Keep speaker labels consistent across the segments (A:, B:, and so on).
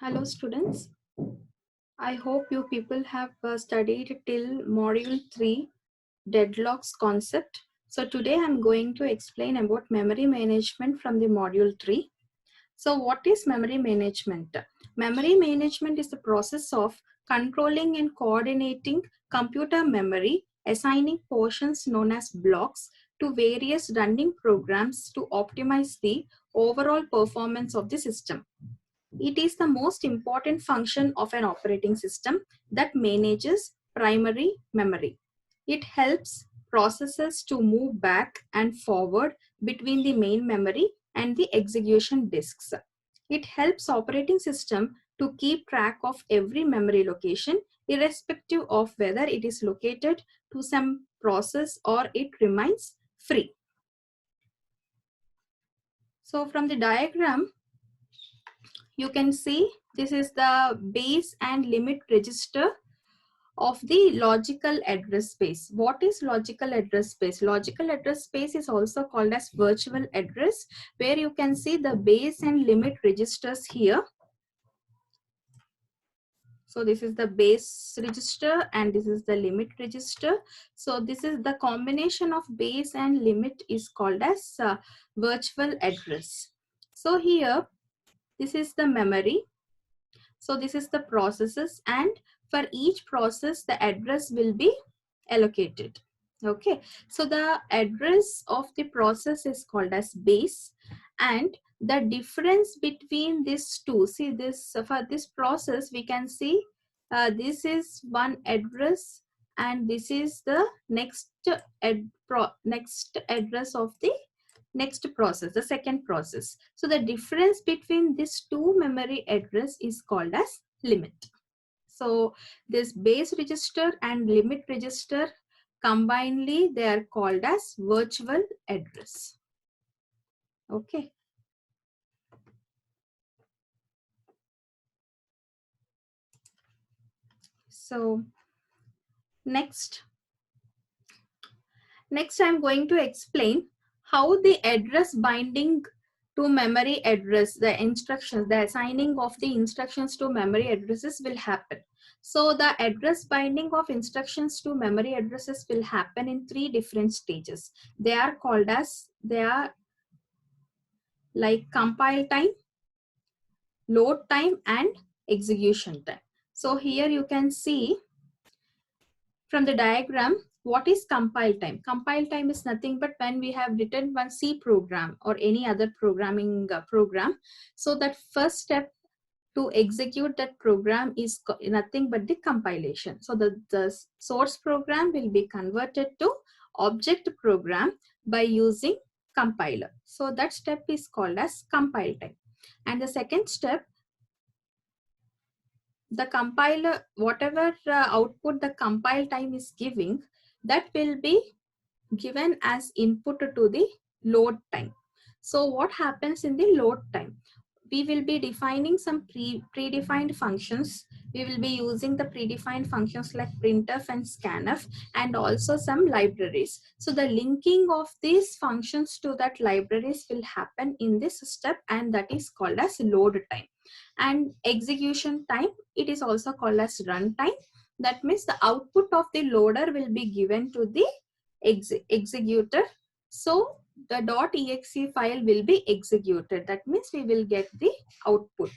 A: Hello students, I hope you people have studied till module 3 deadlocks concept. So today I'm going to explain about memory management from the module 3. So what is memory management? Memory management is the process of controlling and coordinating computer memory, assigning portions known as blocks to various running programs to optimize the overall performance of the system. It is the most important function of an operating system that manages primary memory. It helps processes to move back and forward between the main memory and the execution disks. It helps operating system to keep track of every memory location irrespective of whether it is located to some process or it remains free. So from the diagram, you can see this is the base and limit register of the logical address space. What is logical address space? Logical address space is also called as virtual address, where you can see the base and limit registers here. So this is the base register and this is the limit register. So this is the combination of base and limit is called as virtual address. So here, this is the memory. So this is the processes, and for each process the address will be allocated. Okay, so the address of the process is called as base, and the difference between these two, see this, for this process we can see this is one address and this is the next address of the next process, the second process. So the difference between these two memory address is called as limit. So this base register and limit register combinedly they are called as virtual address. Okay. So next I'm going to explain how the address binding to memory address, the instructions, the assigning of the instructions to memory addresses will happen. So the address binding of instructions to memory addresses will happen in 3 different stages. They are called as, they are like compile time, load time and execution time. So here you can see from the diagram, what is compile time? Compile time is nothing but when we have written one C program or any other programming program. So that first step to execute that program is nothing but the compilation. So the source program will be converted to object program by using compiler. So that step is called as compile time. And the second step, the compiler, whatever output the compile time is giving, that will be given as input to the load time. So what happens in the load time? We will be defining some predefined functions. We will be using the predefined functions like printf and scanf and also some libraries. So the linking of these functions to that libraries will happen in this step, and that is called as load time. And execution time, it is also called as run time. That means the output of the loader will be given to the executor. So the .exe file will be executed. That means we will get the output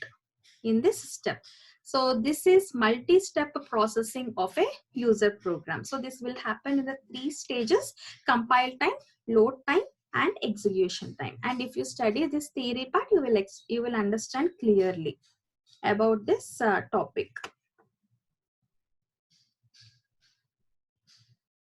A: in this step. So this is multi-step processing of a user program. So this will happen in the 3 stages: compile time, load time and execution time. And if you study this theory part, you will understand clearly about this topic.